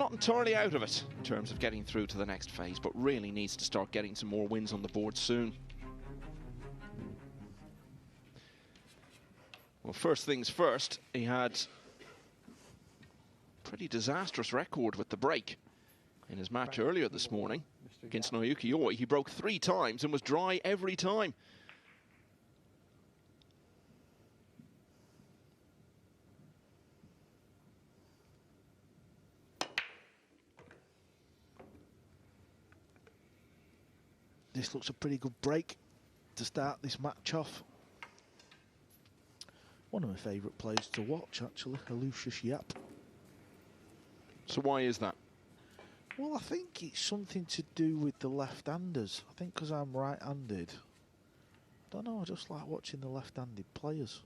not entirely out of it in terms of getting through to the next phase, but really needs to start getting some more wins on the board soon. Well, first things first, he had a pretty disastrous record with the break in his match earlier this morning against Naoki Oi. He broke 3 times and was dry every time. This looks a pretty good break to start this match off. One of my favourite players to watch, actually, Aloysius Yapp. So why is that? Well, I think it's something to do with the left-handers. I think because I'm right-handed. I don't know, I just like watching the left-handed players.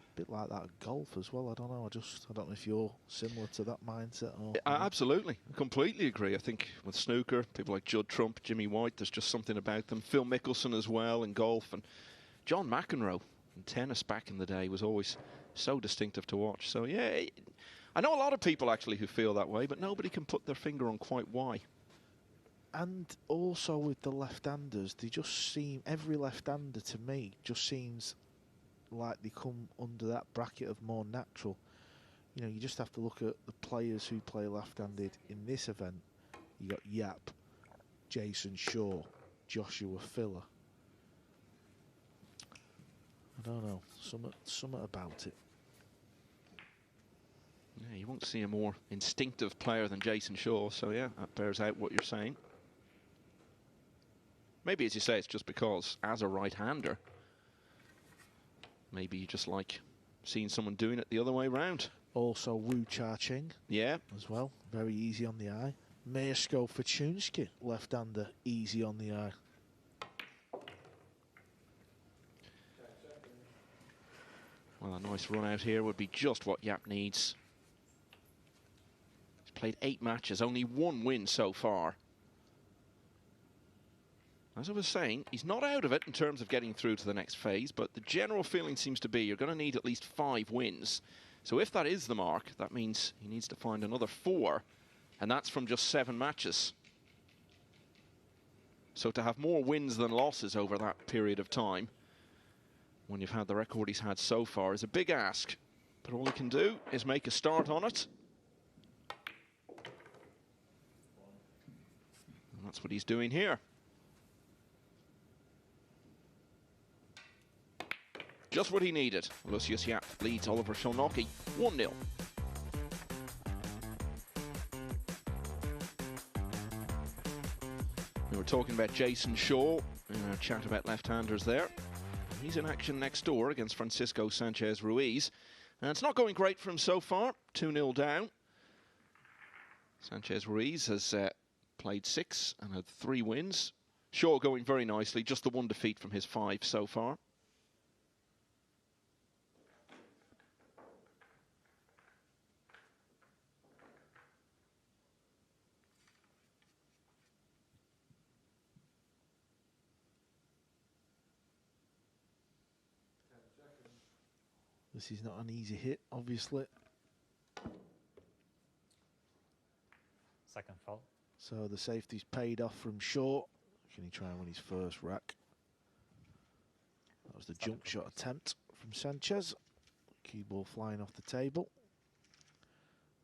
A bit like that at golf as well. I don't know, I don't know if you're similar to that mindset. Or Absolutely, I completely agree. I think with snooker, people like Judd Trump, Jimmy White, there's just something about them. Phil Mickelson as well in golf, and John McEnroe in tennis back in the day was always so distinctive to watch. So yeah, I know a lot of people actually who feel that way, but nobody can put their finger on quite why. And also with the left-handers, they just seem, every left-hander to me just seems like they come under that bracket of more natural. You know, you just have to look at the players who play left-handed in this event. You got Yapp, Jason Shaw, Joshua Filler. I don't know, something about it. Yeah, you won't see a more instinctive player than Jason Shaw, so yeah, that bears out what you're saying. Maybe, as you say, it's just because, as a right-hander, maybe you just like seeing someone doing it the other way around. Also, Wu Cha-Ching, yeah, as well, very easy on the eye. Mirko Fortunsky, left-hander, easy on the eye. Well, a nice run out here would be just what Yapp needs. He's played 8 matches, only 1 win so far. As I was saying, he's not out of it in terms of getting through to the next phase, but the general feeling seems to be you're going to need at least 5 wins. So if that is the mark, that means he needs to find another 4, and that's from just 7 matches. So to have more wins than losses over that period of time, when you've had the record he's had so far, is a big ask. But all he can do is make a start on it. And that's what he's doing here. Just what he needed. Aloysius Yapp leads Oliver Szolnoki 1-0. We were talking about Jason Shaw in our chat about left-handers there. He's in action next door against Francisco Sanchez Ruiz. And it's not going great for him so far. 2-0 down. Sanchez Ruiz has played 6 and had 3 wins. Shaw going very nicely. Just the 1 defeat from his 5 so far. This is not an easy hit, obviously. Second fault. So the safety's paid off from Shaw. Can he try and win his first rack? That was the jump shot attempt from Sanchez. Cue ball flying off the table.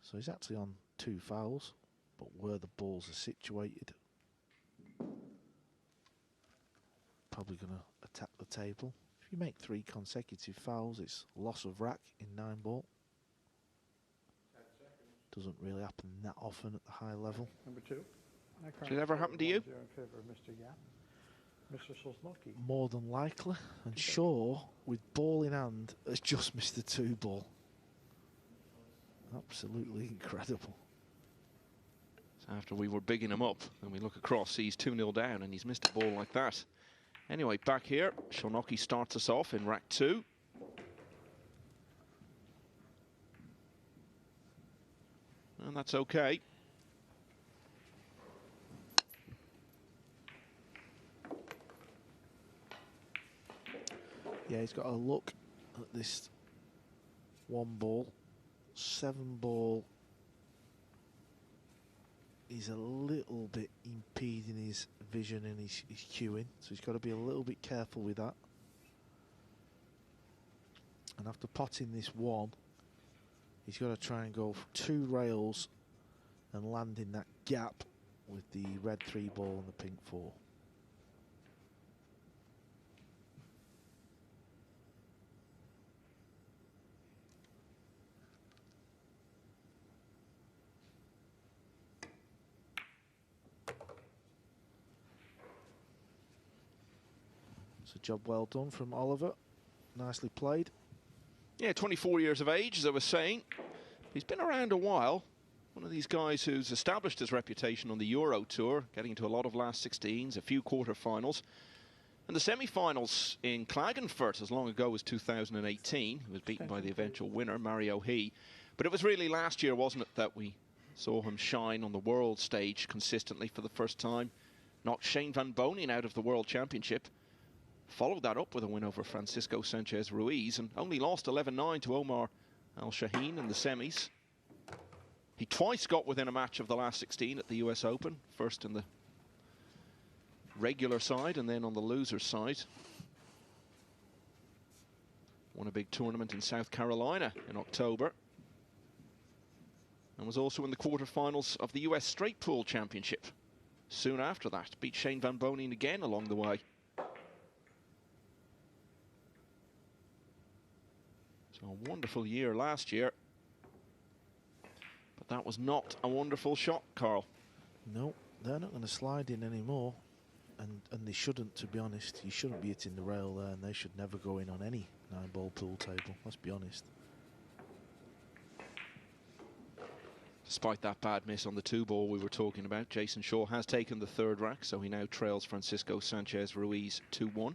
So he's actually on 2 fouls, but where the balls are situated, probably going to attack the table. If you make 3 consecutive fouls, it's loss of rack in Nineball. Doesn't really happen that often at the high level. Number 2. Did it ever happen to you? In favor of Mr. Yapp. Mr. Szolnoki. More than likely. And Shaw, with ball in hand, has just missed the 2 ball. Absolutely incredible. So after we were bigging him up, and we look across, he's 2-0 down, and he's missed a ball like that. Anyway, back here, Shonoki starts us off in rack 2. And that's okay. Yeah, he's got to look at this 1 ball, 7 ball is a little bit impeding his vision and his cueing, so he's got to be a little bit careful with that. And after potting this one, he's got to try and go 2 rails and land in that gap with the red 3 ball and the pink 4. It's a job well done from Oliver. Nicely played. Yeah, 24 years of age, as I was saying. He's been around a while. One of these guys who's established his reputation on the Euro Tour, getting into a lot of last 16s, a few quarter-finals. And the semi-finals in Klagenfurt as long ago as 2018. He was beaten by the eventual winner, Mario He. But it was really last year, wasn't it, that we saw him shine on the world stage consistently for the first time. Knocked Shane Van Bonen out of the World Championship. Followed that up with a win over Francisco Sanchez Ruiz and only lost 11-9 to Omar Al-Shaheen in the semis. He twice got within a match of the last 16 at the US Open, first in the regular side and then on the loser side. Won a big tournament in South Carolina in October. And was also in the quarterfinals of the US Straight Pool Championship. Soon after that, beat Shane Van Bonen again along the way. So a wonderful year last year. But that was not a wonderful shot, Carl. No, they're not going to slide in anymore. And they shouldn't, to be honest. You shouldn't be hitting the rail there, and they should never go in on any 9-ball pool table, let's be honest. Despite that bad miss on the 2-ball we were talking about, Jason Shaw has taken the 3rd rack, so he now trails Francisco Sanchez Ruiz 2-1.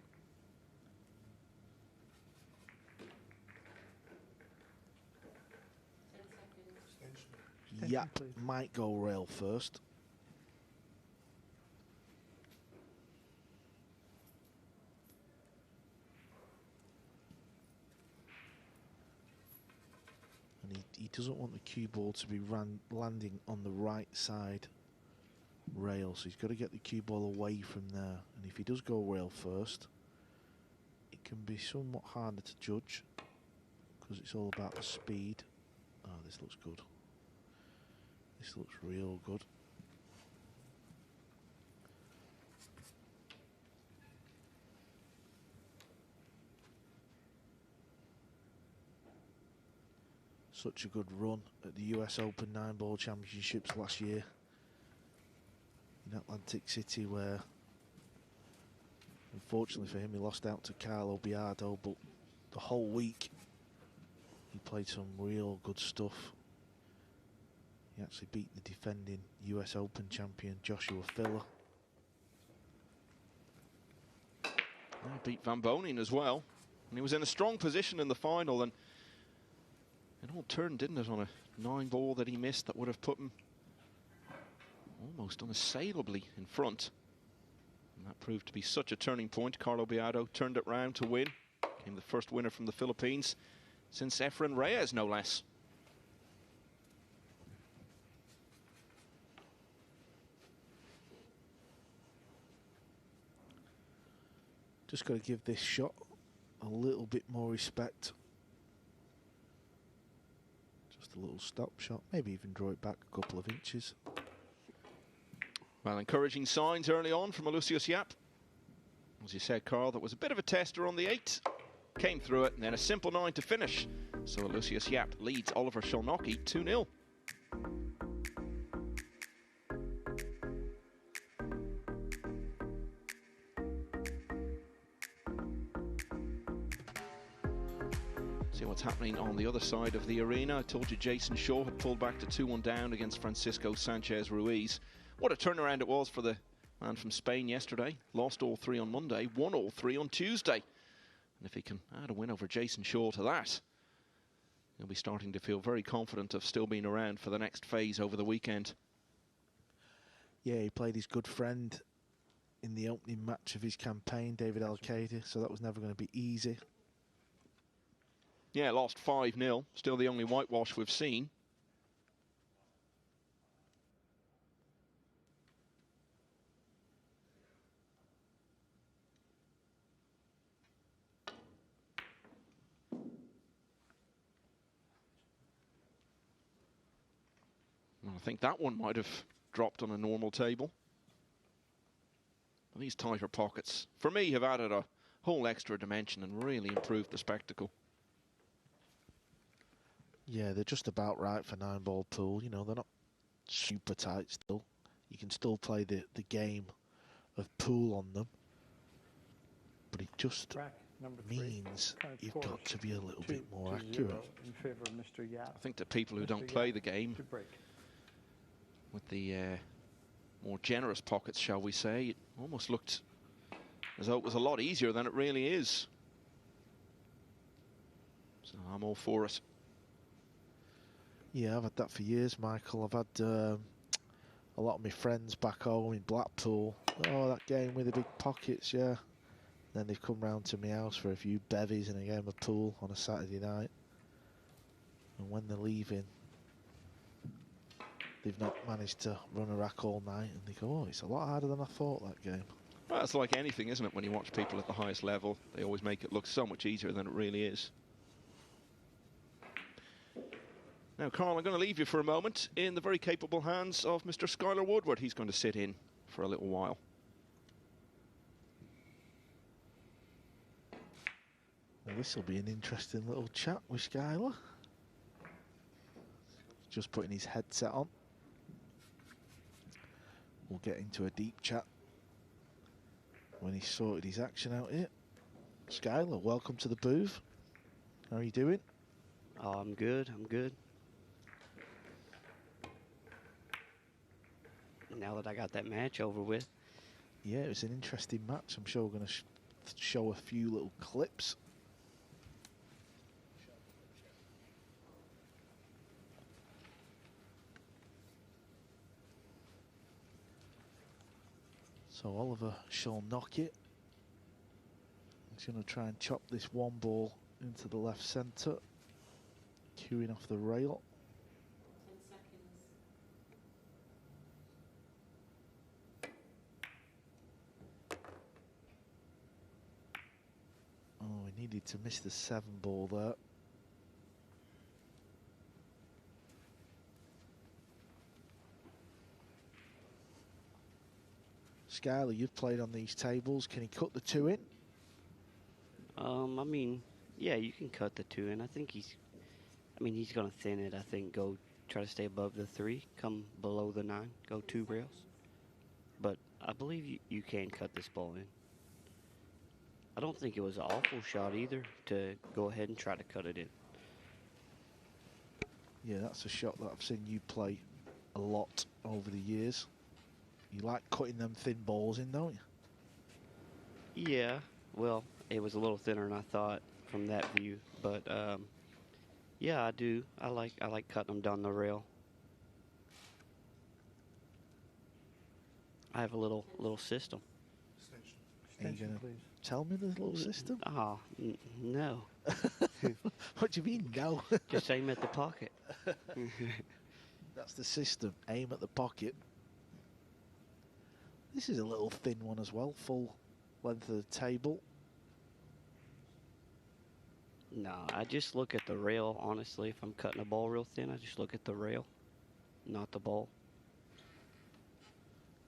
Yapp might go rail first. And he doesn't want the cue ball to be landing on the right side rail, so he's got to get the cue ball away from there. And if he does go rail first, it can be somewhat harder to judge because it's all about the speed. Oh, this looks good. This looks real good. Such a good run at the US Open 9-ball championships last year in Atlantic City, where unfortunately for him he lost out to Carlo Biardo, but the whole week he played some real good stuff. He actually beat the defending US Open champion Joshua Filler. He beat Van Bonen as well. And he was in a strong position in the final, and it all turned, didn't it, on a 9-ball that he missed that would have put him almost unassailably in front. And that proved to be such a turning point. Carlo Biardo turned it round to win. Became the first winner from the Philippines since Efren Reyes, no less. Just got to give this shot a little bit more respect. Just a little stop shot, maybe even draw it back a couple of inches. Well, encouraging signs early on from Aloysius Yapp. As you said, Carl, that was a bit of a tester on the 8. Came through it, and then a simple 9 to finish. So Aloysius Yapp leads Oliver Szolnoki 2-0. See what's happening on the other side of the arena. I told you Jason Shaw had pulled back to 2-1 down against Francisco Sanchez Ruiz. What a turnaround it was for the man from Spain yesterday. Lost all 3 on Monday, won all 3 on Tuesday. And if he can add a win over Jason Shaw to that, he'll be starting to feel very confident of still being around for the next phase over the weekend. Yeah, he played his good friend in the opening match of his campaign, David Alcaide, so that was never going to be easy. Yeah, lost 5-0. Still the only whitewash we've seen. I think that one might have dropped on a normal table. These tighter pockets, for me, have added a whole extra dimension and really improved the spectacle. Yeah, they're just about right for 9-ball pool. You know, they're not super tight still. You can still play the game of pool on them. But it just means you've got to be a little bit more accurate. In favor of Mr. Yapp. I think the people who don't play the game with the more generous pockets, shall we say, it almost looked as though it was a lot easier than it really is. So I'm all for it. Yeah, I've had that for years, Michael. I've had a lot of my friends back home in Blackpool. Oh, that game with the big pockets, yeah. Then they've come round to my house for a few bevies and a game of pool on a Saturday night. And when they're leaving, they've not managed to run a rack all night. And they go, oh, it's a lot harder than I thought, that game. Well, it's like anything, isn't it? When you watch people at the highest level, they always make it look so much easier than it really is. Now, Carl, I'm going to leave you for a moment in the very capable hands of Mr. Skylar Woodward. He's going to sit in for a little while. Well, this will be an interesting little chat with Skylar. Just putting his headset on. We'll get into a deep chat when he's sorted his action out here. Skylar, welcome to the booth. How are you doing? Oh, I'm good. I'm good. Now that I got that match over with. Yeah, it was an interesting match. I'm sure we're going to show a few little clips. So Oliver Szolnoki is going to try and chop this one ball into the left centre, queuing off the rail. 10 seconds. Oh, he needed to miss the 7 ball there. Skylar, you've played on these tables. Can he cut the 2 in? I mean, yeah, you can cut the 2 in. I think he's going to thin it. I think go try to stay above the 3, come below the 9, go 2 rails. But I believe you can cut this ball in. I don't think it was an awful shot either to go ahead and try to cut it in. Yeah, that's a shot that I've seen you play a lot over the years. You like cutting them thin balls in, don't you? Yeah, well, it was a little thinner than I thought from that view, but yeah, I do. I like cutting them down the rail. I have a little system. Extension, please. Tell me the little system? Oh, no. What do you mean, no? Just aim at the pocket. That's the system. Aim at the pocket. This is a little thin one as well, full length of the table. No, I just look at the rail, honestly. If I'm cutting a ball real thin, I just look at the rail, not the ball.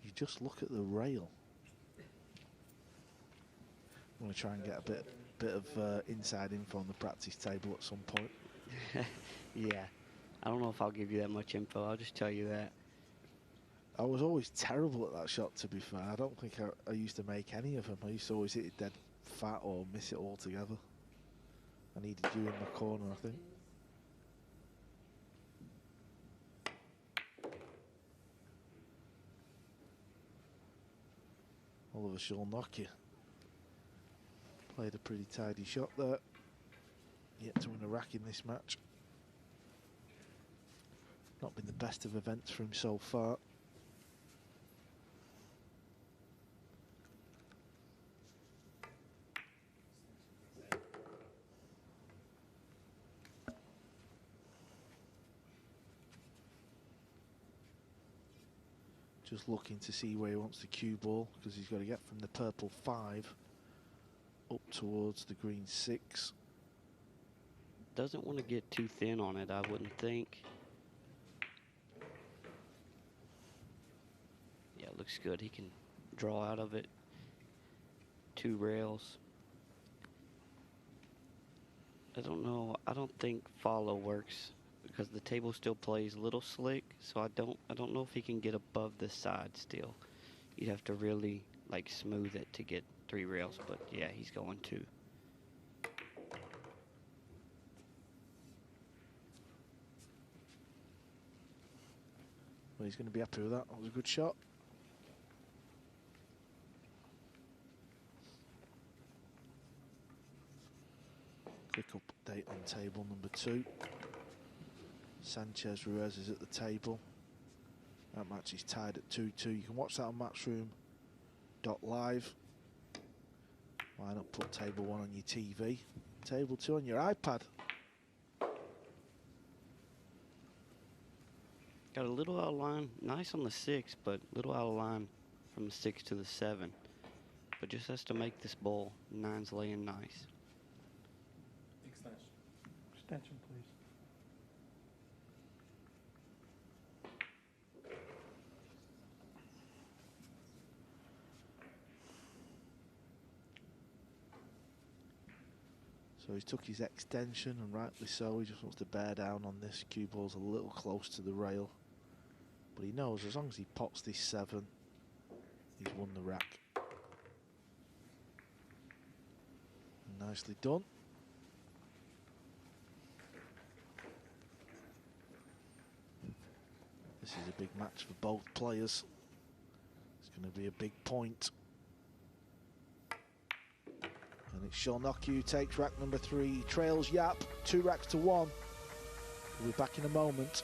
You just look at the rail. I'm going to try and get a bit of inside info on the practice table at some point. Yeah, I don't know if I'll give you that much info. I'll just tell you that. I was always terrible at that shot, to be fair. I don't think I used to make any of them. I used to always hit it dead fat or miss it altogether. I needed you in the corner, I think. Oliver Szolnoki played a pretty tidy shot there. Yet to win a rack in this match. Not been the best of events for him so far. Just looking to see where he wants the cue ball, because he's got to get from the purple 5 up towards the green 6. Doesn't want to get too thin on it, I wouldn't think. looks good. He can draw out of it. 2 rails. I don't know. I don't think follow works because the table still plays a little slick. So I don't know if he can get above the side still. You'd have to really like smooth it to get 3 rails. But yeah, he's going 2. Well, he's going to be happy with that. That was a good shot. Quick update on table number 2. Sanchez Ruiz is at the table. That match is tied at 2-2. You can watch that on matchroom.live. Why not put table 1 on your TV? Table 2 on your iPad. Got a little out of line. Nice on the 6, but a little out of line from the 6 to the 7. But just has to make this ball. 9's laying nice. Extension, please. So he took his extension, and rightly so. He just wants to bear down on this. Cue ball's a little close to the rail. But he knows as long as he pots this 7, he's won the rack. Nicely done. This is a big match for both players. It's going to be a big point. And it's Szolnoki who takes rack number 3. He trails Yapp 2 racks to 1. We'll be back in a moment.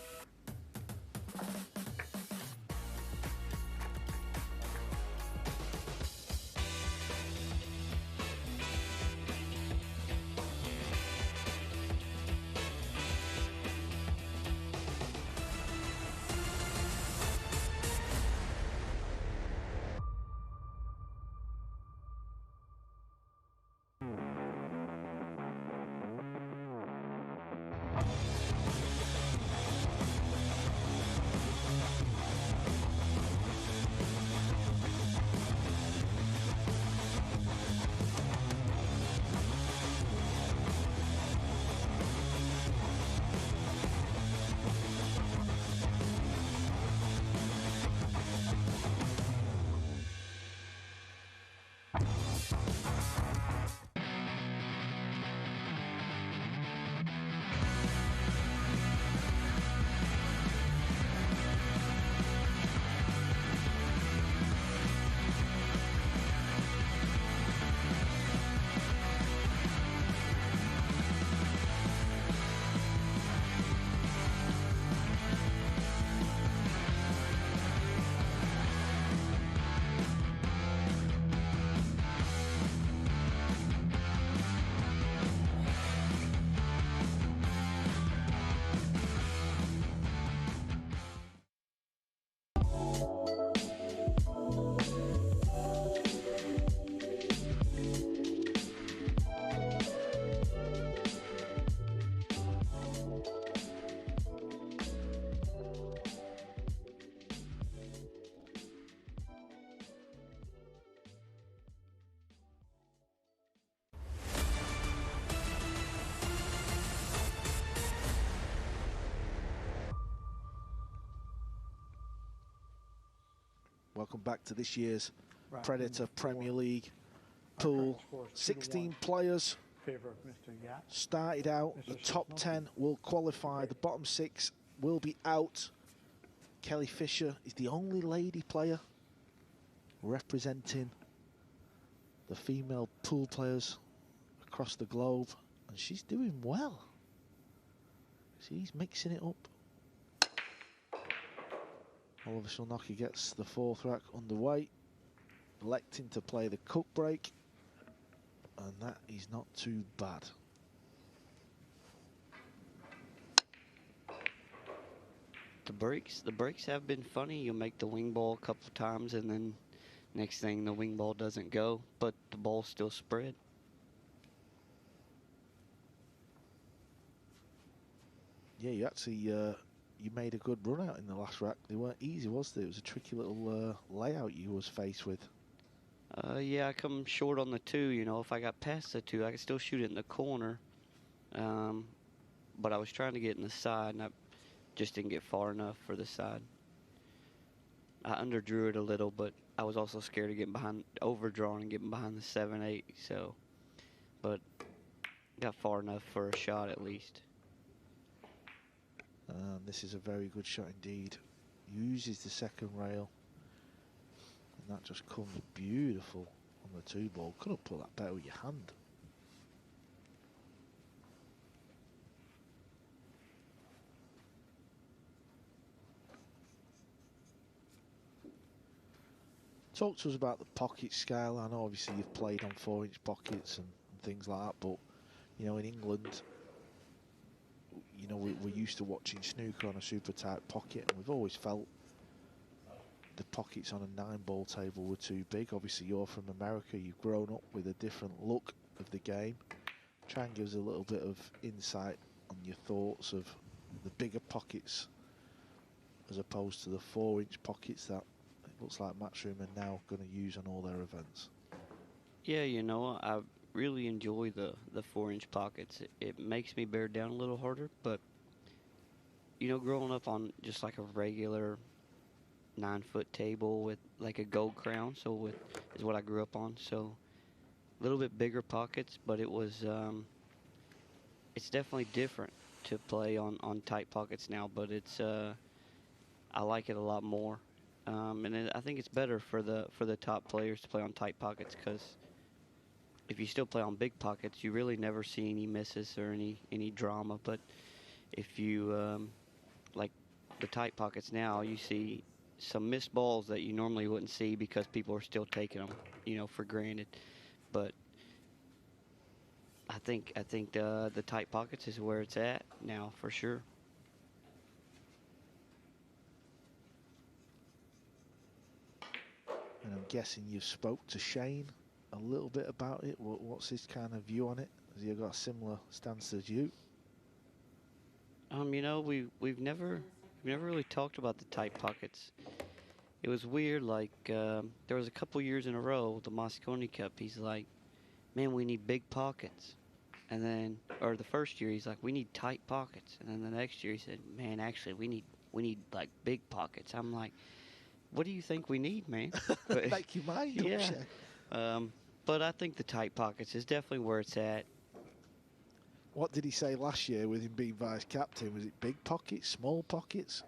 Welcome back to this year's Rack Predator number 4. Premier League Our pool. current score is 2 to 16 1 players in favor of Mr. Yapp. started out. Mr. The top Szolnoki. 10 will qualify. The bottom 6 will be out. Kelly Fisher is the only lady player representing the female pool players across the globe, and she's doing well. She's mixing it up. Oliver Szolnoki gets the 4th rack underway, electing to play the cook break, and that is not too bad. The breaks have been funny. You make the wing ball a couple times, and then next thing the wing ball doesn't go, but the ball's still spread. Yeah, you actually you made a good run out in the last rack. They weren't easy, was they? It was a tricky little layout you was faced with. Yeah, I come short on the 2. You know, if I got past the 2, I could still shoot it in the corner. But I was trying to get in the side, and I just didn't get far enough for the side. I underdrew it a little, but I was also scared of getting behind, overdrawing and getting behind the 7-8. So, but got far enough for a shot at least. This is a very good shot indeed. Uses the second rail, and that just comes beautiful on the 2 ball. Couldn't put that better with your hand. Talk to us about the pockets, Skylar. I know obviously you've played on 4-inch pockets and things like that, but you know, in England, you know, we're used to watching snooker on a super tight pocket, and we've always felt the pockets on a 9-ball table were too big. Obviously, you're from America, you've grown up with a different look of the game. Try and give us a little bit of insight on your thoughts of the bigger pockets as opposed to the 4-inch pockets that it looks like Matchroom are now going to use on all their events. Yeah, you know, I really enjoy the 4-inch pockets. It makes me bear down a little harder, but you know, growing up on just like a regular 9-foot table with like a gold crown, is what I grew up on. So a little bit bigger pockets, but it was it's definitely different to play on tight pockets now. But it's I like it a lot more, and I think it's better for the top players to play on tight pockets, because if you still play on big pockets, you really never see any misses or any drama. But if you like the tight pockets now, you see some missed balls that you normally wouldn't see because people are still taking them, you know, for granted. But I think the tight pockets is where it's at now for sure. And I'm guessing you've spoke to Shane a little bit about it. What's his kind of view on it? Has he got a similar stance as you? You know, we've never really talked about the tight pockets. It was weird, like there was a couple years in a row, the Moscone Cup, he's like, man, we need big pockets. And then, or the first year, he's like, we need tight pockets. And then the next year he said, man, actually, we need like big pockets. I'm like, what do you think we need, man? Like you mind, yeah. But I think the tight pockets is definitely where it's at. What did he say last year with him being vice captain? Was it big pockets, small pockets?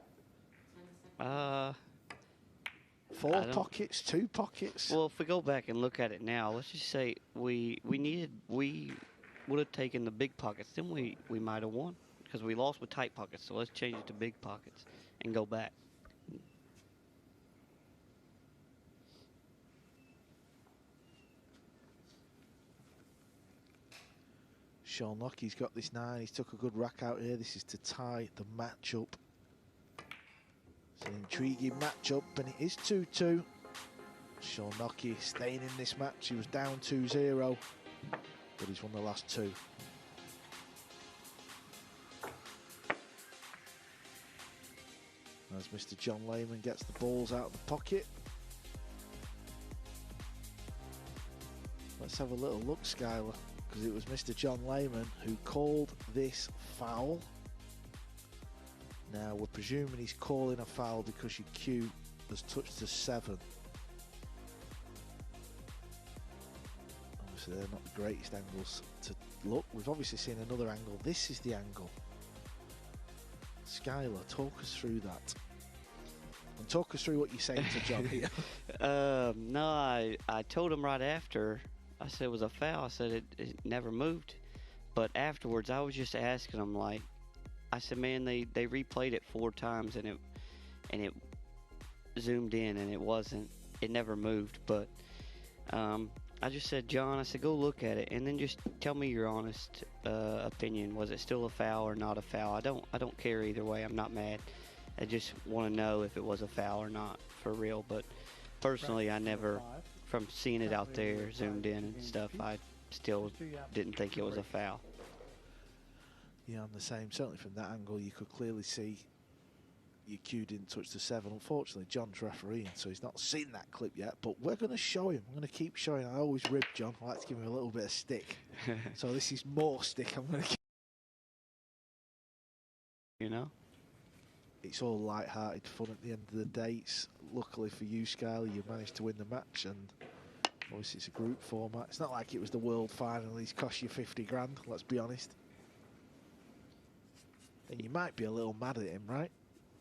10 seconds. 4 pockets, 2 pockets? Well, if we go back and look at it now, let's just say we would have taken the big pockets, then we might have won, because we lost with tight pockets. So let's change it to big pockets and go back. Szolnoki's got this 9. He's took a good rack out here. This is to tie the matchup. It's an intriguing matchup, and it is 2-2. Szolnoki staying in this match. He was down 2-0, but he's won the last 2. As Mr. John Lehman gets the balls out of the pocket. Let's have a little look, Skylar, because it was Mr. John Lehman who called this foul. Now we're presuming he's calling a foul because your cue has touched the 7. Obviously they're not the greatest angles to look. We've obviously seen another angle. This is the angle. Skylar, talk us through that. And talk us through what you're saying to John here. No, I told him right after. I said it was a foul. I said it never moved. But afterwards, I was just asking him, like, I said, man, they replayed it 4 times and it zoomed in and it never moved. But I just said, John, I said, go look at it and then just tell me your honest opinion. Was it still a foul or not a foul? I don't care either way. I'm not mad. I just want to know if it was a foul or not for real. But personally, I never, from seeing it out there, zoomed in and stuff, I still didn't think it was a foul. Yeah, I'm the same. Certainly from that angle, you could clearly see your cue didn't touch the 7. Unfortunately, John's refereeing, so he's not seen that clip yet. But we're going to show him. I'm going to keep showing. I always rib John. I like to give him a little bit of stick. So this is more stick. I'm going to. You know. It's all light-hearted fun at the end of the day. Luckily for you, Skylar, you managed to win the match, and obviously it's a group format. It's not like it was the world final. He's cost you 50 grand. Let's be honest. And you might be a little mad at him, right?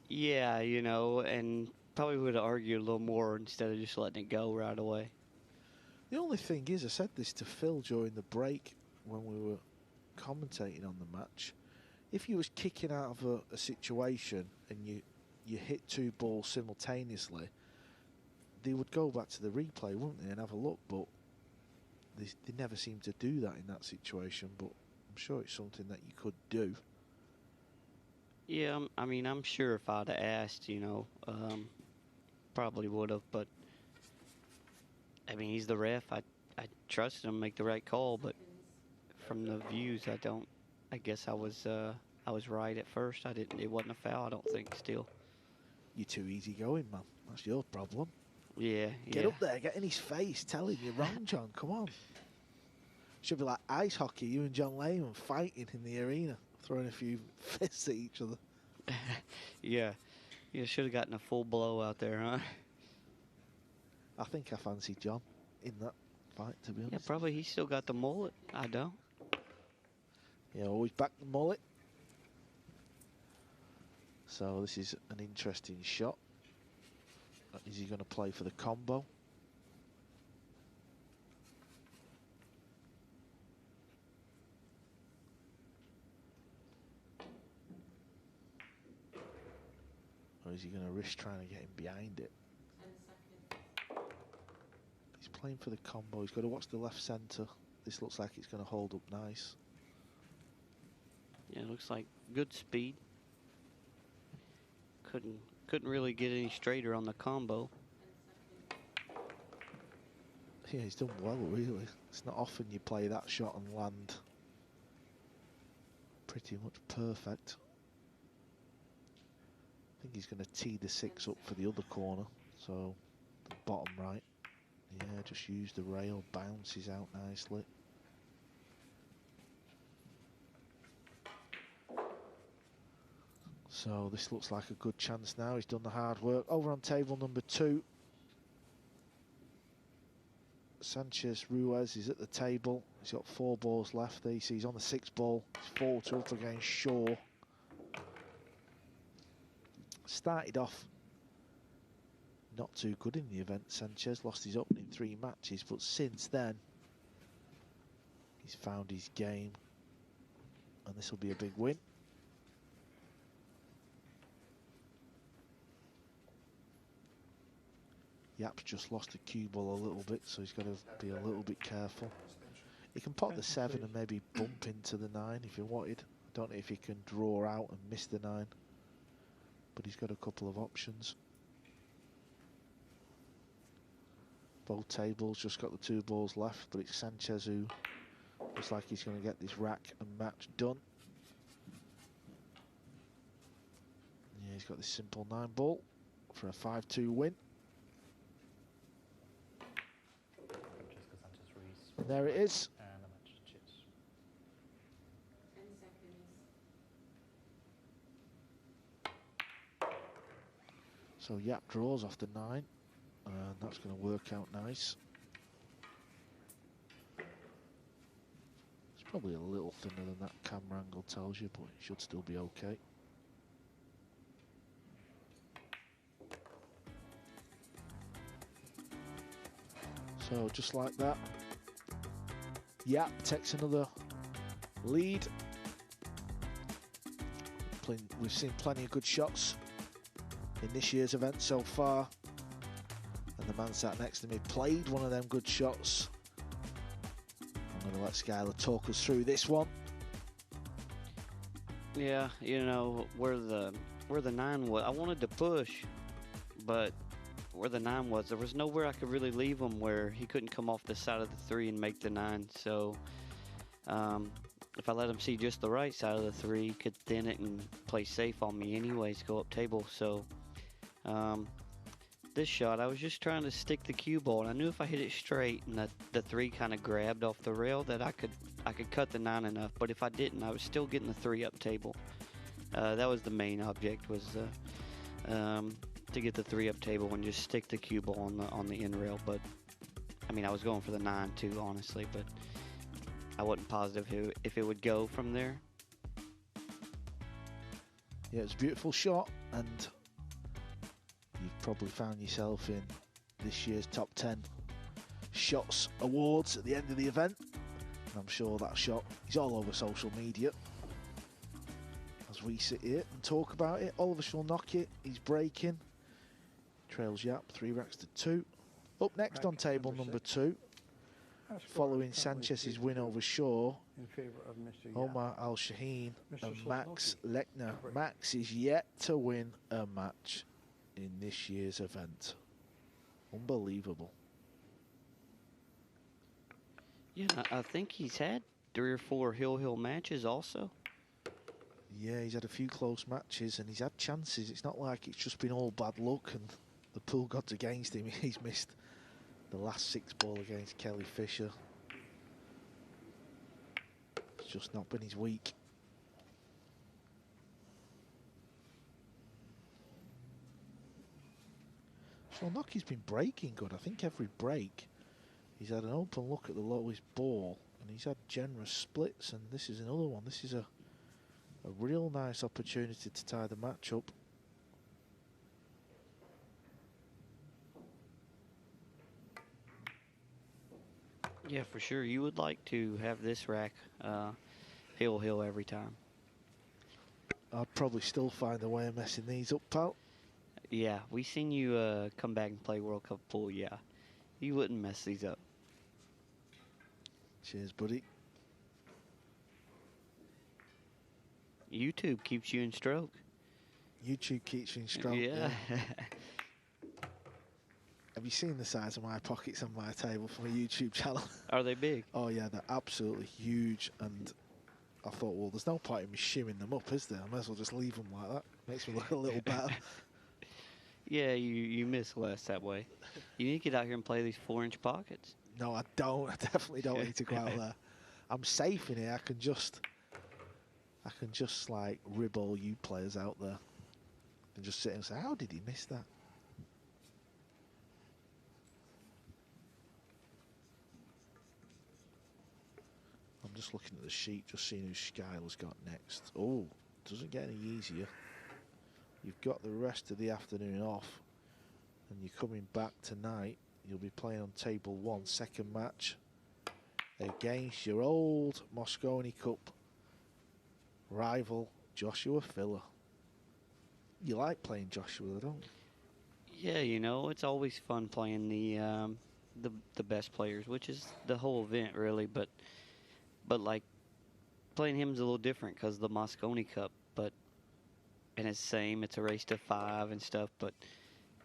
Yeah, you know, and probably would have argued a little more instead of just letting it go right away. The only thing is, I said this to Phil during the break when we were commentating on the match. If you was kicking out of a situation and you hit 2 balls simultaneously, they would go back to the replay, wouldn't they, and have a look, but they never seem to do that in that situation, but I'm sure it's something that you could do. Yeah, I mean, I'm sure if I'd have asked, you know, probably would have, but I mean, he's the ref. I trusted him to make the right call, but from the views, I guess I was right at first. It wasn't a foul, I don't think, still. You're too easy going, man. That's your problem. Yeah. Get up there, get in his face, tell him you're wrong, John. Come on. Should be like ice hockey, you and John Lehman fighting in the arena, throwing a few fists at each other. Yeah. You should have gotten a full blow out there, huh? I think I fancy John in that fight, to be honest. Yeah, probably he's still got the mullet. I don't. Yeah, always back the mullet. So this is an interesting shot. Is he going to play for the combo? Or is he going to risk trying to get him behind it? He's playing for the combo. He's got to watch the left centre. This looks like it's going to hold up nice. Yeah, it looks like good speed. Couldn't really get any straighter on the combo. Yeah, he's done well, really. It's not often you play that shot and land pretty much perfect. I think he's going to tee the 6 up for the other corner, so the bottom right. Yeah, just use the rail, bounces out nicely. So this looks like a good chance now. He's done the hard work. Over on table number 2. Sanchez Ruiz is at the table. He's got 4 balls left. There you see he's on the 6th ball. He's 4-2 up against Shaw. Started off not too good in the event. Sanchez lost his opening 3 matches, but since then he's found his game, and this will be a big win. Yapp's just lost the cue ball a little bit, so he's got to be a little bit careful. He can pot the 7 and maybe bump into the 9 if he wanted. I don't know if he can draw out and miss the 9, but he's got a couple of options. Both tables just got the 2 balls left, but it's Sanchez who looks like he's going to get this rack and match done. Yeah, he's got this simple 9 ball for a 5-2 win. And there it is. And the match cheers. 10 seconds. So Yapp draws off the 9, and that's going to work out nice. It's probably a little thinner than that camera angle tells you, but it should still be okay. So just like that, Yapp takes another lead. We've seen plenty of good shots in this year's event so far, and the man sat next to me played one of them good shots. I'm going to let Skylar talk us through this one. Yeah, you know, where the 9 was, I wanted to push, but where the 9 was, there was nowhere I could really leave him where he couldn't come off the side of the 3 and make the 9. So I if I let him see just the right side of the 3, he could thin it and play safe on me anyways, go up table. So this shot, I was just trying to stick the cue ball, and I knew if I hit it straight and that the 3 kind of grabbed off the rail that I could cut the 9 enough. But if I didn't, I was still getting the 3 up table. That was the main object, was to get the 3 up table and just stick the cue ball on the end rail. But I mean, I was going for the 9 too, honestly, but I wasn't positive if it would go from there. Yeah, it's a beautiful shot, and you've probably found yourself in this year's top 10 shots awards at the end of the event. And I'm sure that shot is all over social media. As we sit here and talk about it, Oliver Szolnoki, he's breaking. Trails Yapp 3 racks to 2. Up next on table number 2, following Sanchez's win over Shaw, in favor of Mr. Yapp. Omar Al-Shaheen and Mr. Max Szolnoki. Lechner. Max is yet to win a match in this year's event. Unbelievable. Yeah, I think he's had 3 or 4 hill matches also. Yeah, he's had a few close matches and he's had chances. It's not like it's just been all bad luck and the pool gods against him. He's missed the last 6 ball against Kelly Fisher. It's just not been his week. Szolnoki's been breaking good. I think every break he's had an open look at the lowest ball and he's had generous splits, and this is another one. This is a real nice opportunity to tie the match up. Yeah, for sure. You would like to have this rack hill every time. I'd probably still find a way of messing these up, pal. Yeah, we seen you come back and play World Cup pool. Yeah, you wouldn't mess these up. Cheers, buddy. YouTube keeps you in stroke. YouTube keeps you in stroke. Yeah. Have you seen the size of my pockets on my table for my YouTube channel? Are they big? Oh yeah, they're absolutely huge, and I thought, well, there's no point in me shimming them up, is there? I might as well just leave them like that. Makes me look a little better. Yeah, you miss less that way. You need to get out here and play these 4-inch pockets. No, I don't. I definitely don't need to go out there. I'm safe in here. I can just like rib all you players out there and just sit and say, how did he miss that? I'm just looking at the sheet, just seeing who Skylar's got next. Oh, doesn't get any easier. You've got the rest of the afternoon off, and you're coming back tonight. You'll be playing on table 1, second match against your old Moscone Cup rival, Joshua Filler. You like playing Joshua, don't you? Yeah, you know, it's always fun playing the best players, which is the whole event really. But like playing him is a little different because the Moscone Cup. And it's the same. It's a race to 5 and stuff. But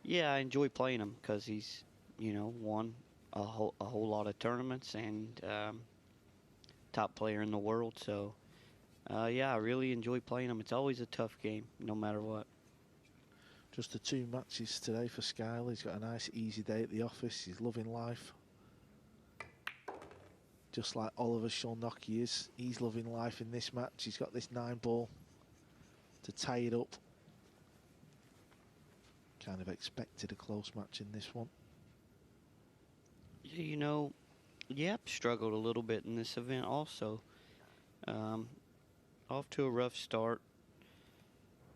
yeah, I enjoy playing him because he's, you know, won a whole lot of tournaments and top player in the world. So yeah, I really enjoy playing him. It's always a tough game, no matter what. Just the 2 matches today for Skylar. He's got a nice easy day at the office. He's loving life. Just like Oliver Szolnoki is. He's loving life in this match. He's got this 9-ball to tie it up. Kind of expected a close match in this one. Yeah, you know, Yapp struggled a little bit in this event also. Off to a rough start.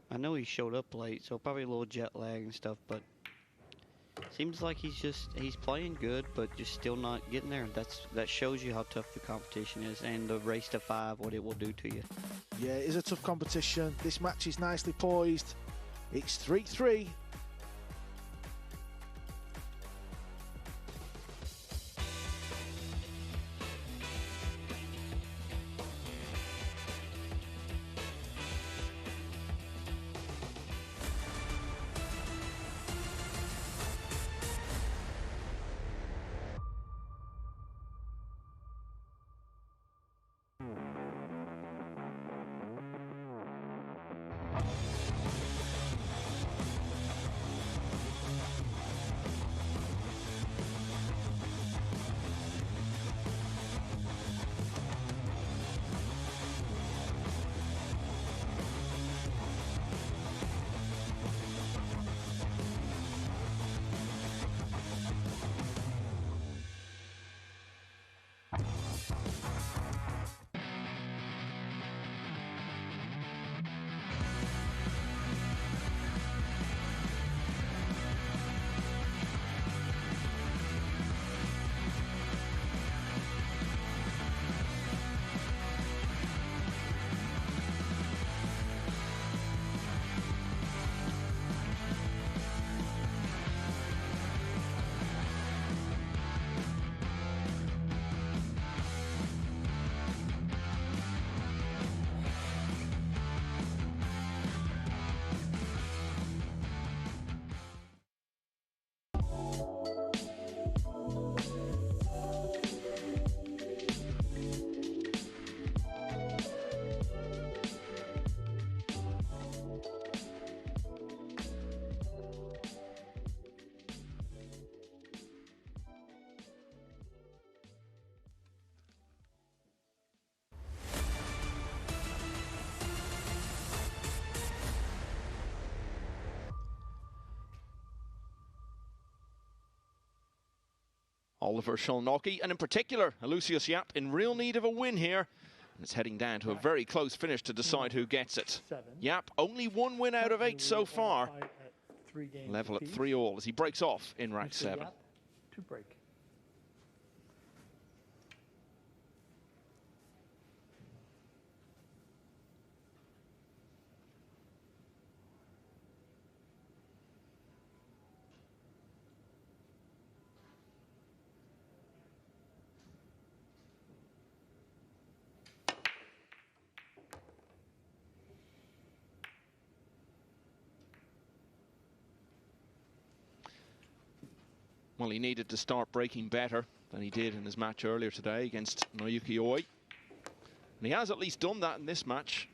I know he showed up late, so probably a little jet lag and stuff, but seems like he's playing good, but just still not getting there. That shows you how tough the competition is and the race to 5, what it will do to you. Yeah, it is a tough competition. This match is nicely poised. It's 3-3. Oliver Szolnoki, and in particular, Aloysius Yapp in real need of a win here. And it's heading down to a very close finish to decide who gets it. Yapp, only 1 win out of 8 so far. Level at 3-all as he breaks off in rack 7. To break. Well, he needed to start breaking better than he did in his match earlier today against Naoyuki Oi. And he has at least done that in this match.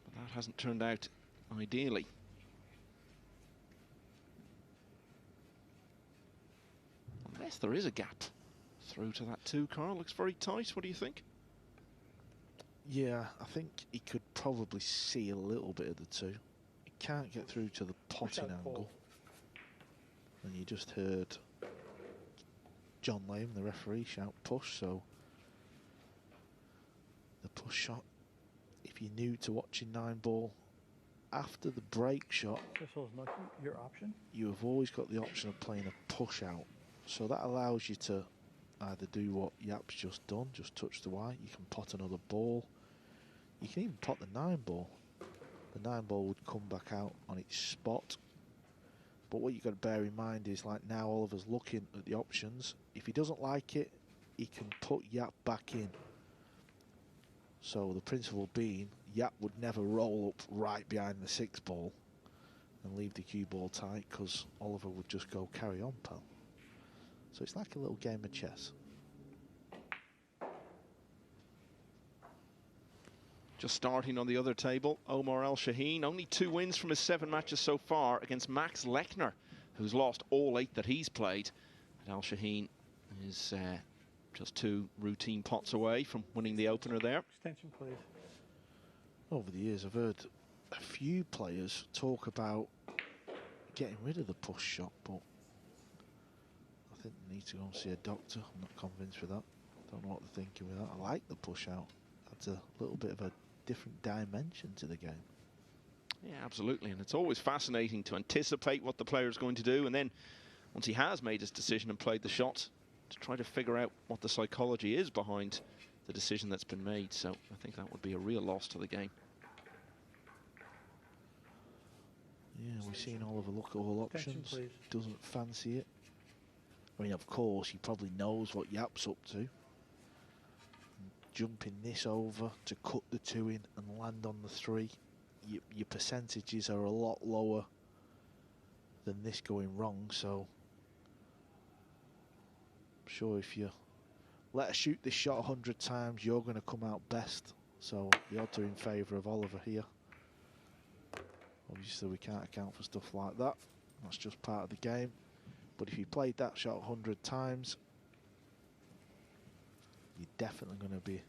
But that hasn't turned out ideally. Unless there is a gap through to that 2, Carl. Looks very tight. What do you think? Yeah, I think he could probably see a little bit of the 2. He can't get through to the potting angle. And you just heard John Lame, the referee, shout push, so the push shot, if you're new to watching Nineball, after the break shot, Your option? you have always got the option of playing a push out. So that allows you to either do what Yapp's just done, just touch the white, you can pot another ball, you can even pot the 9-ball. The 9-ball would come back out on its spot. But what you've got to bear in mind is, like, now Oliver's looking at the options. If he doesn't like it, he can put Yapp back in. So the principle being, Yapp would never roll up right behind the 6-ball and leave the cue ball tight, because Oliver would just go carry on, pal. So it's like a little game of chess. Just starting on the other table, Omar Al-Shaheen, only 2 wins from his 7 matches so far against Max Lechner, who's lost all 8 that he's played. And Al-Shaheen is just 2 routine pots away from winning the opener there. Extension, please. Over the years, I've heard a few players talk about getting rid of the push shot, but I think they need to go and see a doctor. I'm not convinced with that. Don't know what they're thinking with that. I like the push out. Adds a little bit of a different dimension to the game. Yeah, absolutely. And it's always fascinating to anticipate what the player is going to do. And then once he has made his decision and played the shot, to try to figure out what the psychology is behind the decision that's been made. So I think that would be a real loss to the game. Yeah, we've seen Oliver look at all options. Doesn't fancy it. I mean, of course, he probably knows what Yapp's up to. Jumping this over to cut the 2 in and land on the 3, your percentages are a lot lower than this going wrong, so I'm sure if you let her shoot this shot 100 times, you're going to come out best. So the odds are in favour of Oliver here. Obviously we can't account for stuff like that, that's just part of the game. But if you played that shot 100 times, you're definitely going to be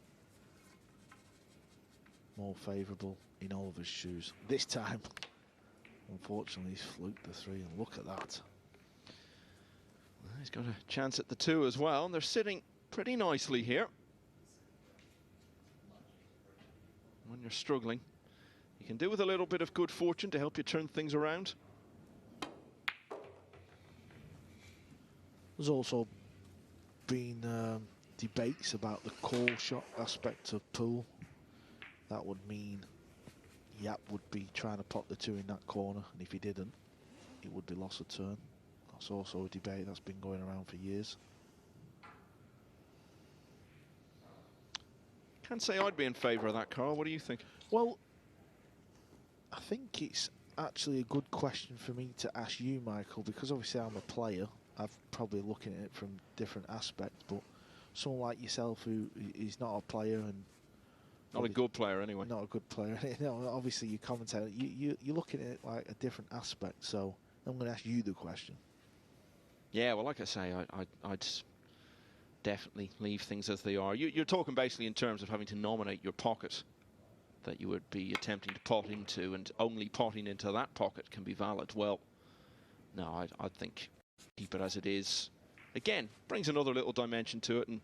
more favourable in Oliver's shoes. This time, unfortunately, he's fluked the 3, and look at that. Well, he's got a chance at the 2 as well, and they're sitting pretty nicely here. When you're struggling, you can do with a little bit of good fortune to help you turn things around. There's also been debates about the call shot aspect of pool. That would mean Yapp would be trying to pot the 2 in that corner, and if he didn't, it would be loss of turn. That's also a debate that's been going around for years. Can't say I'd be in favour of that, Carl. What do you think? Well, I think it's actually a good question for me to ask you, Michael, because obviously I'm a player. I'm probably looking at it from different aspects, but someone like yourself who is not a player and not a good player anyway. Not a good player. No, obviously you commentate. You're looking at it like a different aspect. So I'm going to ask you the question. Yeah, well, like I say, I'd definitely leave things as they are. You're talking basically in terms of having to nominate your pocket that you would be attempting to pot into, and only potting into that pocket can be valid. Well, no, I think keep it as it is. Again, brings another little dimension to it. And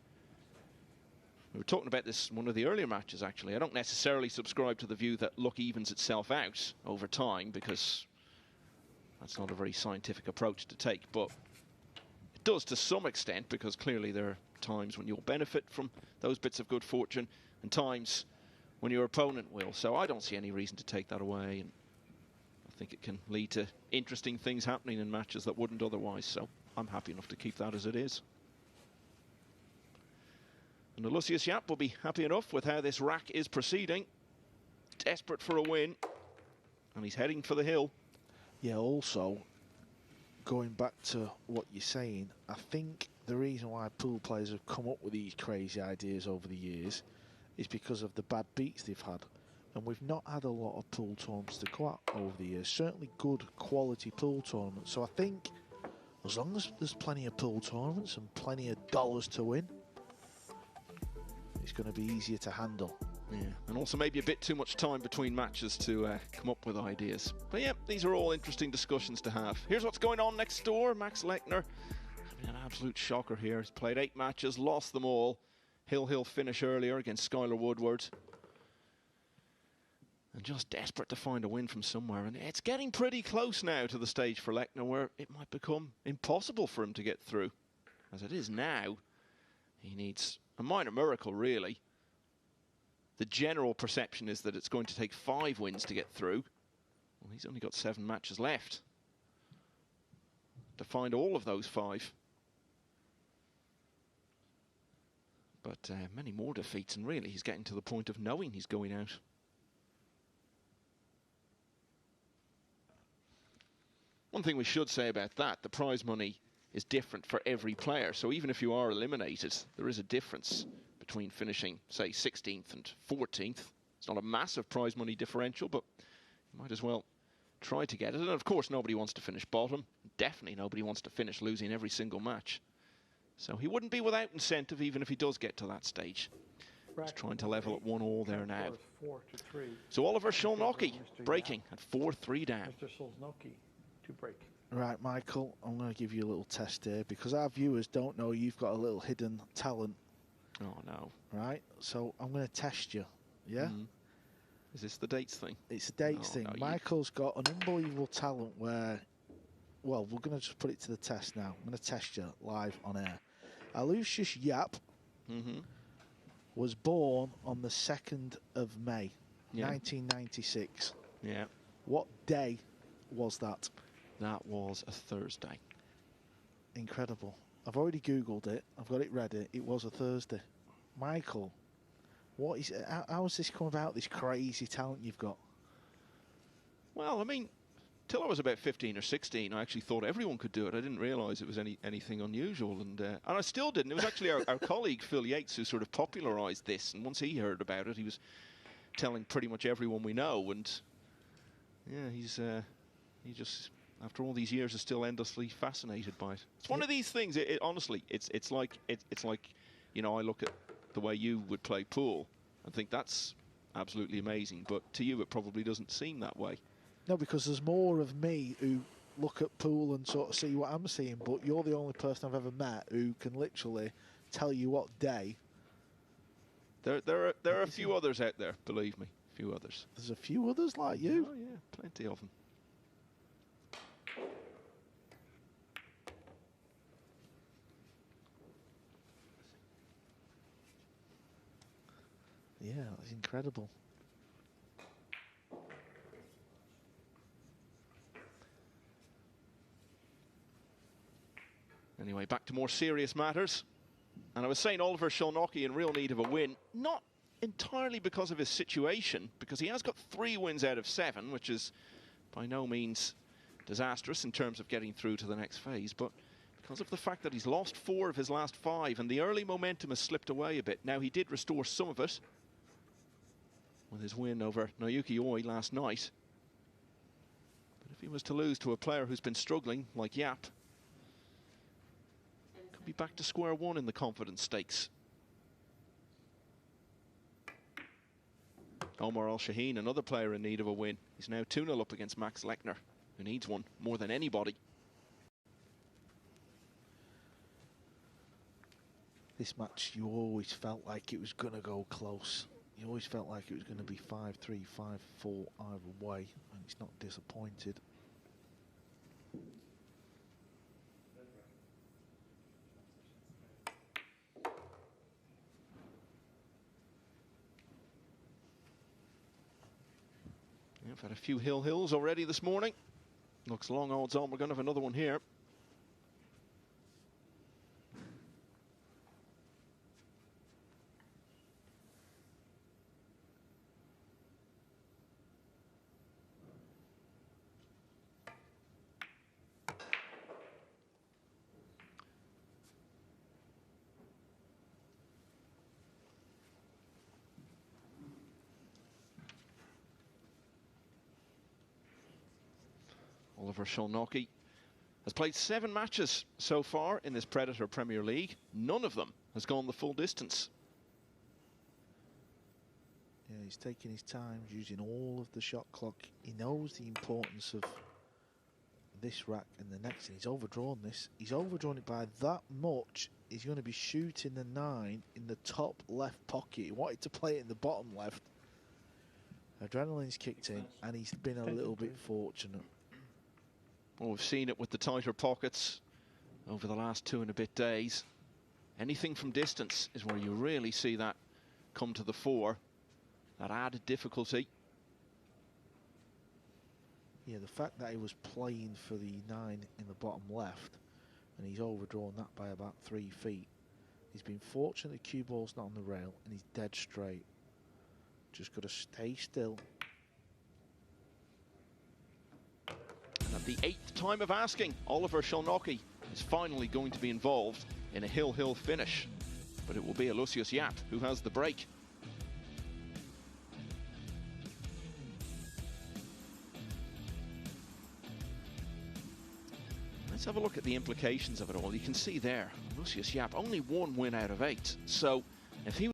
we were talking about this in one of the earlier matches, actually. I don't necessarily subscribe to the view that luck evens itself out over time, because that's not a very scientific approach to take. But it does to some extent, because clearly there are times when you'll benefit from those bits of good fortune and times when your opponent will. So I don't see any reason to take that away. And I think it can lead to interesting things happening in matches that wouldn't otherwise. So I'm happy enough to keep that as it is. And Aloysius Yapp will be happy enough with how this rack is proceeding. Desperate for a win. And he's heading for the hill. Yeah, also, going back to what you're saying, I think the reason why pool players have come up with these crazy ideas over the years is because of the bad beats they've had. And we've not had a lot of pool tournaments to go at over the years. Certainly good quality pool tournaments. So I think as long as there's plenty of pool tournaments and plenty of dollars to win, it's going to be easier to handle. Yeah, and also maybe a bit too much time between matches to come up with ideas. But yeah, these are all interesting discussions to have. Here's what's going on next door. Max Lechner having an absolute shocker here. He's played 8 matches, lost them all. Hill finish earlier against Skylar Woodward. And just desperate to find a win from somewhere. And it's getting pretty close now to the stage for Lechner where it might become impossible for him to get through. As it is now, he needs a minor miracle, really. The general perception is that it's going to take 5 wins to get through. Well, he's only got 7 matches left to find all of those 5. But many more defeats, and really he's getting to the point of knowing he's going out. One thing we should say about that, the prize money is different for every player. So even if you are eliminated, there is a difference between finishing, say, 16th and 14th. It's not a massive prize money differential, but you might as well try to get it. And of course, nobody wants to finish bottom. Definitely nobody wants to finish losing every single match. So he wouldn't be without incentive even if he does get to that stage. He's trying to level at 1-1 there now. So Oliver Szolnoki breaking at 4-3 down. Mr. Szolnoki to break. Right, Michael, I'm going to give you a little test here because our viewers don't know you've got a little hidden talent. Oh, no. Right, so I'm going to test you, yeah? Is this the dates thing? It's a dates thing. No, Michael's got an unbelievable talent where, well, we're going to just put it to the test now. I'm going to test you live on air. Aloysius Yapp was born on the 2nd of May, 1996. Yeah. What day was that? That was a Thursday. Incredible. I've already Googled it. I've got it ready. It was a Thursday. Michael, what is it? How has this come about, this crazy talent you've got? Well, I mean, till I was about 15 or 16, I actually thought everyone could do it. I didn't realise it was anything unusual, and I still didn't. It was actually our colleague Phil Yates who sort of popularised this, and once he heard about it, he was telling pretty much everyone we know, and yeah, he just, after all these years, is still endlessly fascinated by it. It's one of these things. Honestly, it's like you know, I look at the way you would play pool and think that's absolutely amazing, but to you it probably doesn't seem that way. No, because there's more of me who look at pool and sort of see what I'm seeing, but you're the only person I've ever met who can literally tell you what day. There are a few others out there, believe me, a few others. There's a few others like you? Oh yeah, plenty of them. Yeah, that's incredible. Anyway, back to more serious matters. And I was saying Oliver Szolnoki in real need of a win, not entirely because of his situation, because he has got 3 wins out of 7, which is by no means disastrous in terms of getting through to the next phase, but because of the fact that he's lost 4 of his last 5, and the early momentum has slipped away a bit. Now, he did restore some of it with his win over Naoyuki Oi last night. But if he was to lose to a player who's been struggling, like Yapp, could be back to square one in the confidence stakes. Omar Al-Shaheen, another player in need of a win. He's now 2-0 up against Max Lechner, who needs one more than anybody. This match, you always felt like it was going to go close. You always felt like it was going to be 5-3, 5-4 either way, and it's not disappointed. Yeah, we've had a few hills already this morning. Looks long odds on we're going to have another one here. Szolnoki has played 7 matches so far in this Predator Premier League. None of them has gone the full distance. Yeah, he's taking his time, using all of the shot clock. He knows the importance of this rack and the next, and he's overdrawn this. He's overdrawn it by that much. He's going to be shooting the 9 in the top left pocket. He wanted to play it in the bottom left. Adrenaline's kicked in, and he's been a little bit fortunate. Well, we've seen it with the tighter pockets over the last 2 and a bit days. Anything from distance is where you really see that come to the fore. That added difficulty. Yeah, the fact that he was playing for the 9 in the bottom left, and he's overdrawn that by about 3 feet. He's been fortunate the cue ball's not on the rail, and he's dead straight. Just got to stay still. And at the 8th time of asking, Szolnoki is finally going to be involved in a hill finish. But it will be Aloysius Yapp who has the break. Let's have a look at the implications of it all. You can see there, Aloysius Yapp only 1 win out of 8. So if he